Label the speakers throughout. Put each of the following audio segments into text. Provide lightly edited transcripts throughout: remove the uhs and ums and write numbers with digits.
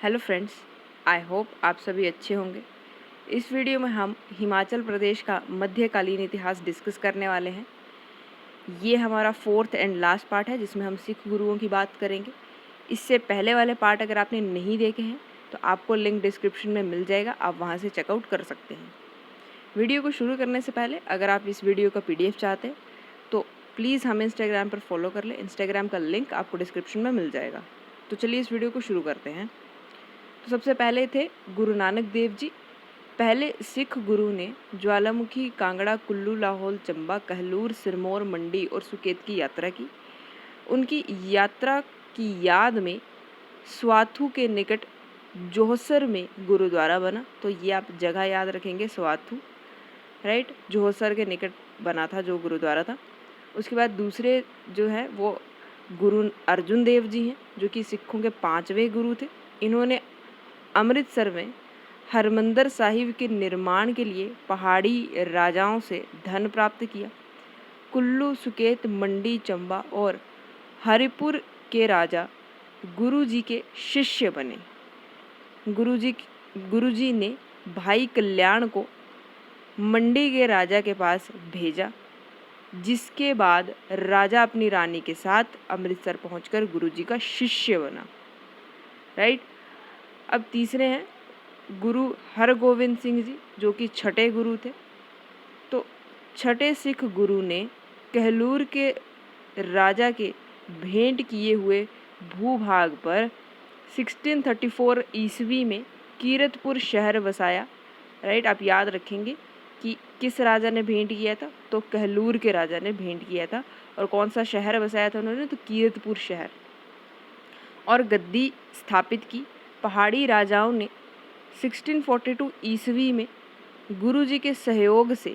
Speaker 1: Hello friends, I hope आप सभी अच्छे होंगे। इस वीडियो में हम हिमाचल प्रदेश का मध्यकालीन इतिहास डिस्कस करने वाले हैं। ये हमारा 4th एंड लास्ट पार्ट है जिसमें हम सिख गुरुओं की बात करेंगे। इससे पहले वाले पार्ट अगर आपने नहीं देखे हैं तो आपको लिंक डिस्क्रिप्शन में मिल जाएगा, आप वहाँ से चेकआउट कर सकते हैं। वीडियो को शुरू करने से पहले अगर आप इस वीडियो का PDF चाहते हैं तो प्लीज़ हमें इंस्टाग्राम पर फॉलो कर लें। इंस्टाग्राम का लिंक आपको डिस्क्रिप्शन में मिल जाएगा। तो चलिए इस वीडियो को शुरू करते हैं। तो सबसे पहले थे गुरु नानक देव जी। पहले सिख गुरु ने ज्वालामुखी, कांगड़ा, कुल्लू, लाहौल, चंबा, कहलूर, सिरमौर, मंडी और सुकेत की यात्रा की। उनकी यात्रा की याद में स्वाथू के निकट जोहसर में गुरुद्वारा बना। तो ये आप जगह याद रखेंगे, स्वाथू, राइट, जोहसर के निकट बना था जो गुरुद्वारा था। उसके बाद दूसरे जो है वो गुरु अर्जुन देव जी हैं, जो कि सिखों के 5वें गुरु थे। इन्होंने अमृतसर में हरमंदर साहिब के निर्माण के लिए पहाड़ी राजाओं से धन प्राप्त किया। कुल्लू, सुकेत, मंडी, चंबा और हरिपुर के राजा गुरुजी के शिष्य बने। गुरुजी ने भाई कल्याण को मंडी के राजा के पास भेजा, जिसके बाद राजा अपनी रानी के साथ अमृतसर पहुंचकर गुरुजी का शिष्य बना, राइट। अब तीसरे हैं गुरु हरगोविंद सिंह जी, जो कि छठे गुरु थे। तो छठे सिख गुरु ने कहलूर के राजा के भेंट किए हुए भूभाग पर 1634 ईस्वी में कीरतपुर शहर बसाया, राइट। आप याद रखेंगे कि किस राजा ने भेंट किया था, तो कहलूर के राजा ने भेंट किया था। और कौन सा शहर बसाया था उन्होंने, तो कीरतपुर शहर। और गद्दी स्थापित की। पहाड़ी राजाओं ने 1642 ईस्वी में गुरुजी के सहयोग से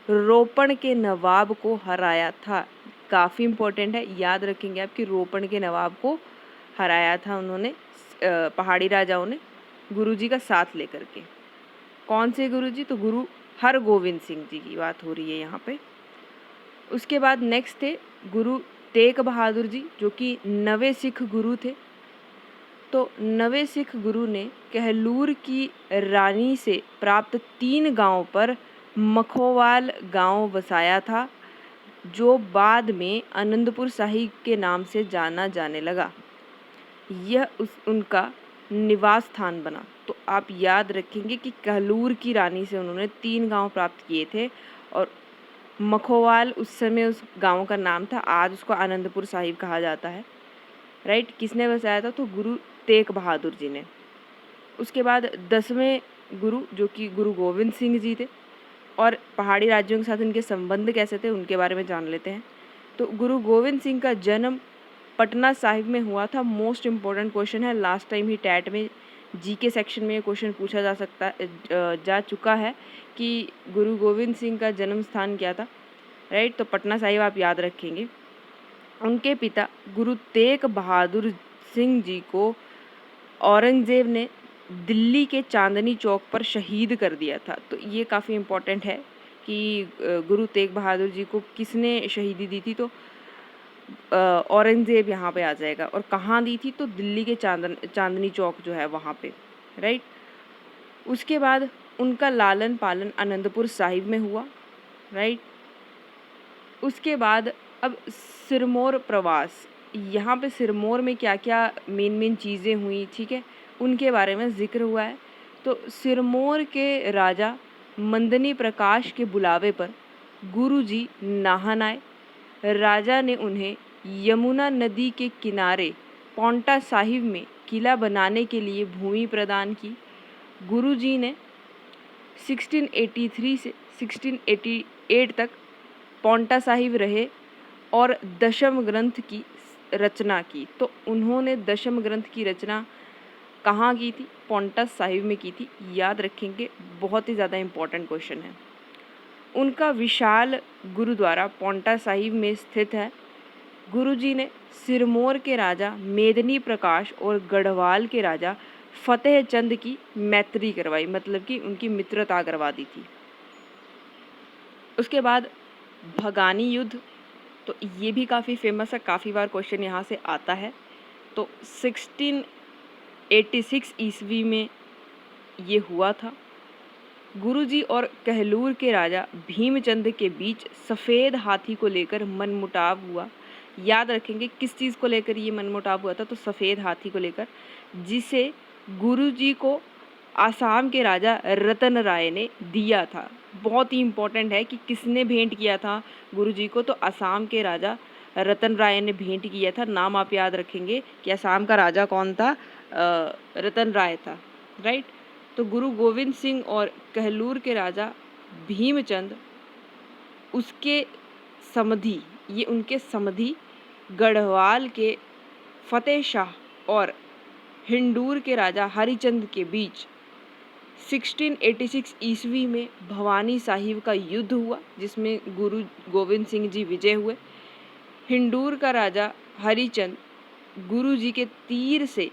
Speaker 1: रोपण के नवाब को हराया था। काफ़ी इम्पोर्टेंट है, याद रखेंगे आप कि रोपण के नवाब को हराया था उन्होंने, पहाड़ी राजाओं ने, गुरुजी का साथ लेकर के। कौन से गुरुजी, तो गुरु हरगोविंद सिंह जी की बात हो रही है यहाँ पे। उसके बाद नेक्स्ट थे गुरु तेग बहादुर जी, जो कि 9वें सिख गुरु थे। तो 9वें सिख गुरु ने कहलूर की रानी से प्राप्त 3 गांव पर मखोवाल गांव बसाया था, जो बाद में आनंदपुर साहिब के नाम से जाना जाने लगा। यह उनका निवास स्थान बना। तो आप याद रखेंगे कि कहलूर की रानी से उन्होंने 3 गांव प्राप्त किए थे और मखोवाल उस समय उस गांव का नाम था, आज उसको आनंदपुर साहिब कहा जाता है, राइट। किसने बसाया था, तो गुरु तेग बहादुर जी ने। उसके बाद 10वें गुरु, जो कि गुरु गोविंद सिंह जी थे, और पहाड़ी राज्यों के साथ इनके संबंध कैसे थे उनके बारे में जान लेते हैं। तो गुरु गोविंद सिंह का जन्म पटना साहिब में हुआ था। मोस्ट इम्पोर्टेंट क्वेश्चन है, लास्ट टाइम ही टैट में जीके सेक्शन में ये क्वेश्चन पूछा जा चुका है कि गुरु गोविंद सिंह का जन्म स्थान क्या था, राइट। तो पटना साहिब आप याद रखेंगे। उनके पिता गुरु तेग बहादुर सिंह जी को औरंगज़ेब ने दिल्ली के चांदनी चौक पर शहीद कर दिया था। तो ये काफ़ी इम्पोर्टेंट है कि गुरु तेग बहादुर जी को किसने शहीदी दी थी, तो औरंगज़ेब यहाँ पे आ जाएगा। और कहाँ दी थी, तो दिल्ली के चांदनी चौक जो है वहाँ पे, राइट। उसके बाद उनका लालन पालन आनंदपुर साहिब में हुआ, राइट। उसके बाद अब सिरमौर प्रवास, यहाँ पे सिरमौर में क्या क्या मेन चीज़ें हुई, ठीक है, उनके बारे में जिक्र हुआ है। तो सिरमौर के राजा मंदनी प्रकाश के बुलावे पर गुरुजी नाहन आए। राजा ने उन्हें यमुना नदी के किनारे पौंटा साहिब में किला बनाने के लिए भूमि प्रदान की। गुरुजी ने 1683 से 1688 तक पौंटा साहिब रहे और दशम ग्रंथ की रचना की। तो उन्होंने दशम ग्रंथ की रचना कहाँ की थी, पौंटा साहिब में की थी। याद रखेंगे, बहुत ही ज़्यादा इम्पोर्टेंट क्वेश्चन है। उनका विशाल गुरुद्वारा पौंटा साहिब में स्थित है। गुरुजी ने सिरमौर के राजा मेदनी प्रकाश और गढ़वाल के राजा फतेह चंद की मैत्री करवाई, मतलब कि उनकी मित्रता करवा दी थी। उसके बाद भगानी युद्ध, तो ये भी काफ़ी फेमस है, काफ़ी बार क्वेश्चन यहाँ से आता है। तो 1686 ईस्वी में ये हुआ था। गुरुजी और कहलूर के राजा भीमचंद के बीच सफ़ेद हाथी को लेकर मनमुटाव हुआ। याद रखेंगे किस चीज़ को लेकर ये मनमुटाव हुआ था, तो सफ़ेद हाथी को लेकर, जिसे गुरुजी को आसाम के राजा रतन राय ने दिया था। बहुत ही इम्पोर्टेंट है कि किसने भेंट किया था गुरुजी को, तो आसाम के राजा रतन राय ने भेंट किया था। नाम आप याद रखेंगे कि आसाम का राजा कौन था, रतन राय था, राइट। तो गुरु गोविंद सिंह और कहलूर के राजा भीमचंद उसके समधी, ये उनके समधी गढ़वाल के फतेह शाह और हिंडूर के राजा हरिचंद के बीच 1686 ईस्वी में भवानी साहिब का युद्ध हुआ, जिसमें गुरु गोविंद सिंह जी विजय हुए। हिंडूर का राजा हरिचंद गुरु जी के तीर से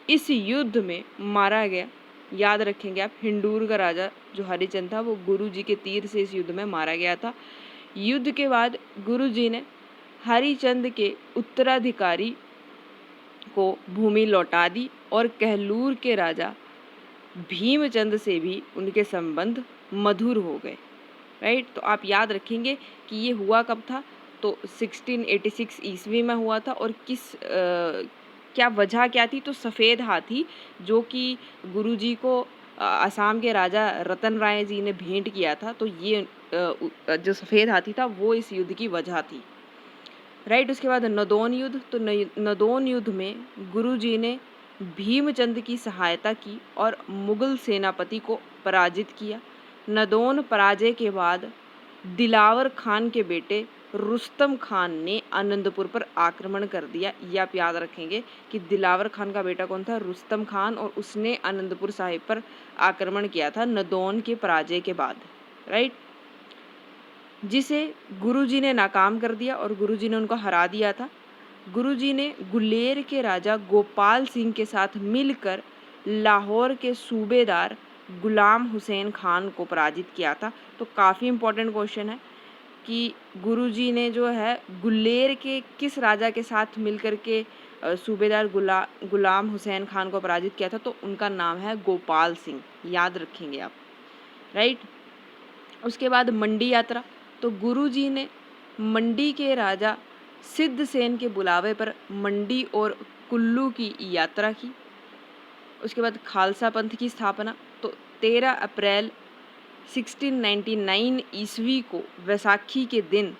Speaker 1: इस युद्ध में मारा गया। याद रखेंगे आप, हिंडूर का राजा जो हरिचंद था वो गुरु जी के तीर से इस युद्ध में मारा गया था। युद्ध के बाद गुरु जी ने हरिचंद के उत्तराधिकारी को भूमि लौटा दी और कहलूर के राजा भीमचंद से भी उनके संबंध मधुर हो गए, राइट। तो आप याद रखेंगे कि ये हुआ कब था, तो 1686 ईस्वी में हुआ था। और क्या वजह क्या थी, तो सफ़ेद हाथी जो कि गुरुजी को असम के राजा रतन राय जी ने भेंट किया था, तो ये जो सफ़ेद हाथी था वो इस युद्ध की वजह थी, राइट। उसके बाद नदौन युद्ध, तो नदौन युद्ध में गुरुजी ने भीमचंद की सहायता की और मुगल सेनापति को पराजित किया। नदौन पराजय के बाद दिलावर खान के बेटे रुस्तम खान ने आनंदपुर पर आक्रमण कर दिया। ये आप याद रखेंगे कि दिलावर खान का बेटा कौन था, रुस्तम खान, और उसने आनंदपुर साहिब पर आक्रमण किया था नदौन के पराजय के बाद, राइट, जिसे गुरुजी ने नाकाम कर दिया और गुरुजी ने उनको हरा दिया था। गुरुजी ने गुलेर के राजा गोपाल सिंह के साथ मिलकर लाहौर के सूबेदार गुलाम हुसैन खान को पराजित किया था। तो काफ़ी इम्पोर्टेंट क्वेश्चन है कि गुरुजी ने जो है गुलेर के किस राजा के साथ मिलकर के सूबेदार गुलाम हुसैन खान को पराजित किया था, तो उनका नाम है गोपाल सिंह। याद रखेंगे आप, राइट। उसके बाद मंडी यात्रा, तो गुरुजी ने मंडी के राजा सिद्धसेन के बुलावे पर मंडी और कुल्लू की यात्रा की। उसके बाद खालसा पंथ की स्थापना, तो 13 अप्रैल 1699 ईस्वी को वैसाखी के दिन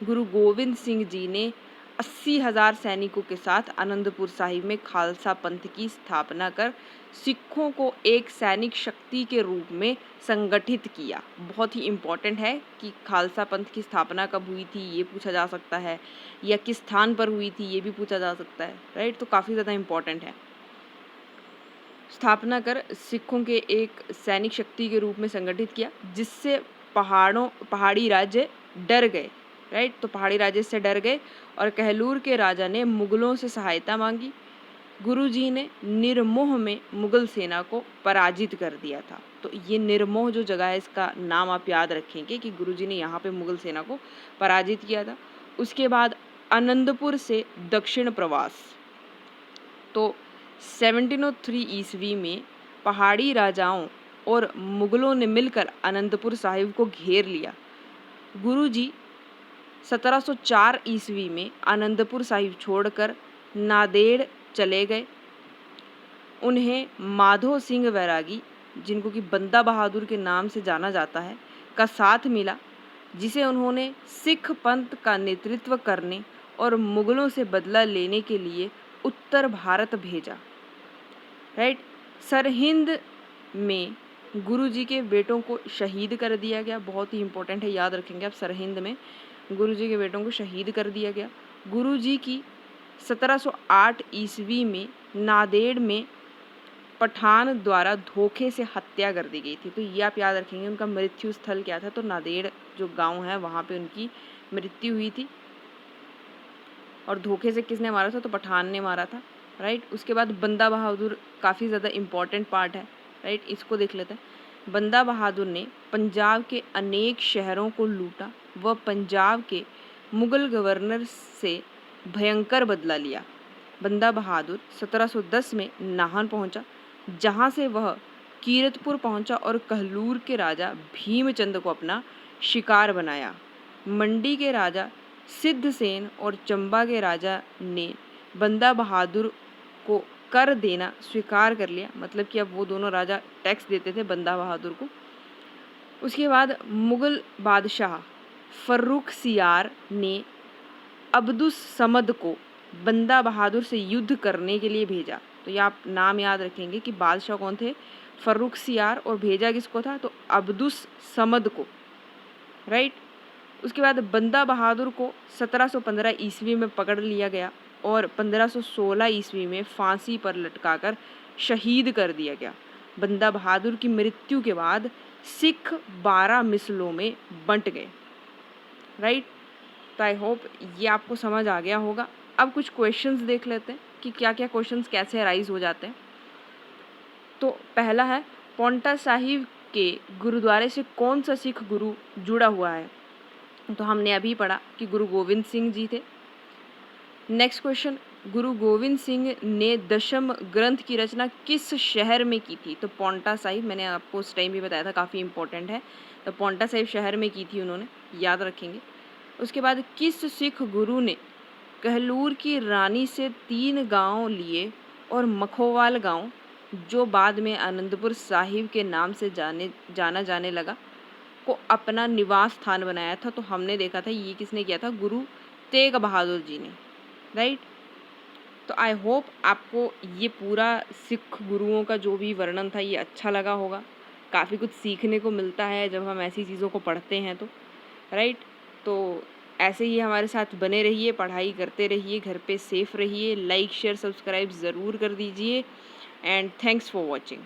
Speaker 1: गुरु गोविंद सिंह जी ने 80,000 सैनिकों के साथ आनंदपुर साहिब में खालसा पंथ की स्थापना कर सिखों को एक सैनिक शक्ति के रूप में संगठित किया। बहुत ही इम्पोर्टेंट है कि खालसा पंथ की स्थापना कब हुई थी, ये पूछा जा सकता है, या किस स्थान पर हुई थी, ये भी पूछा जा सकता है, राइट। तो काफ़ी ज़्यादा इम्पोर्टेंट है। स्थापना कर सिखों के एक सैनिक शक्ति के रूप में संगठित किया, जिससे पहाड़ी राज्य डर गए, राइट। तो पहाड़ी राज्य से डर गए और कहलूर के राजा ने मुगलों से सहायता मांगी। गुरुजी ने निर्मोह में मुगल सेना को पराजित कर दिया था। तो ये निर्मोह जो जगह है, इसका नाम आप याद रखेंगे कि गुरुजी ने यहाँ पे मुगल सेना को पराजित किया था। उसके बाद आनंदपुर से दक्षिण प्रवास, तो 1703 ईस्वी में पहाड़ी राजाओं और मुगलों ने मिलकर आनंदपुर साहिब को घेर लिया। गुरुजी 1704 ईस्वी में आनंदपुर साहिब छोड़कर नांदेड़ चले गए। उन्हें माधो सिंह वैरागी, जिनको कि बंदा बहादुर के नाम से जाना जाता है, का साथ मिला, जिसे उन्होंने सिख पंथ का नेतृत्व करने और मुगलों से बदला लेने के लिए उत्तर भारत भेजा, राइट। सरहिंद में गुरुजी के बेटों को शहीद कर दिया गया। बहुत ही इम्पोर्टेंट है, याद रखेंगे आप, सरहिंद में गुरुजी के बेटों को शहीद कर दिया गया। गुरुजी की 1708 ईस्वी में नांदेड़ में पठान द्वारा धोखे से हत्या कर दी गई थी। तो ये आप याद रखेंगे, उनका मृत्यु स्थल क्या था, तो नांदेड़ जो गांव है वहाँ पे उनकी मृत्यु हुई थी। और धोखे से किसने मारा था, तो पठान ने मारा था, राइट। उसके बाद बंदा बहादुर काफ़ी ज़्यादा इम्पॉर्टेंट पार्ट है, राइट, इसको देख लेते हैं। बंदा बहादुर ने पंजाब के अनेक शहरों को लूटा। वह पंजाब के मुगल गवर्नर से भयंकर बदला लिया। बंदा बहादुर 1710 में नाहन पहुंचा, जहां से वह कीरतपुर पहुंचा और कहलूर के राजा भीमचंद को अपना शिकार बनाया। मंडी के राजा सिद्धसेन और चंबा के राजा ने बंदा बहादुर को कर देना स्वीकार कर लिया, मतलब कि अब वो दोनों राजा टैक्स देते थे बंदा बहादुर को। उसके बाद मुगल बादशाह फर्रुखसियार ने अब्दुस समद को बंदा बहादुर से युद्ध करने के लिए भेजा। तो ये आप नाम याद रखेंगे कि बादशाह कौन थे, फर्रुखसियार, और भेजा किसको था, तो अब्दुस समद को, राइट। उसके बाद बंदा बहादुर को 1715 ईस्वी में पकड़ लिया गया और 1516 ईस्वी में फांसी पर लटकाकर शहीद कर दिया गया। बंदा बहादुर की मृत्यु के बाद सिख 12 मिसलों में बंट गए, राइट। तो आई होप ये आपको समझ आ गया होगा। अब कुछ क्वेश्चंस देख लेते हैं कि क्या क्या क्वेश्चंस कैसे अराइज हो जाते हैं। तो पहला है, पौंटा साहिब के गुरुद्वारे से कौन सा सिख गुरु जुड़ा हुआ है। तो हमने अभी पढ़ा कि गुरु गोविंद सिंह जी थे। नेक्स्ट क्वेश्चन, गुरु गोविंद सिंह ने दशम ग्रंथ की रचना किस शहर में की थी। तो पौंटा साहिब, मैंने आपको उस टाइम भी बताया था, काफ़ी इंपॉर्टेंट है। तो पौंटा साहिब शहर में की थी उन्होंने, याद रखेंगे। उसके बाद किस सिख गुरु ने कहलूर की रानी से 3 गांव लिए और मखोवाल गांव, जो बाद में आनंदपुर साहिब के नाम से जाना जाने लगा, को अपना निवास स्थान बनाया था। तो हमने देखा था ये किसने किया था, गुरु तेग बहादुर जी ने, राइट। तो आई होप आपको ये पूरा सिख गुरुओं का जो भी वर्णन था ये अच्छा लगा होगा। काफ़ी कुछ सीखने को मिलता है जब हम ऐसी चीज़ों को पढ़ते हैं तो, राइट। तो ऐसे ही हमारे साथ बने रहिए, पढ़ाई करते रहिए, घर पे सेफ रहिए, लाइक शेयर सब्सक्राइब ज़रूर कर दीजिए एंड थैंक्स फॉर वॉचिंग।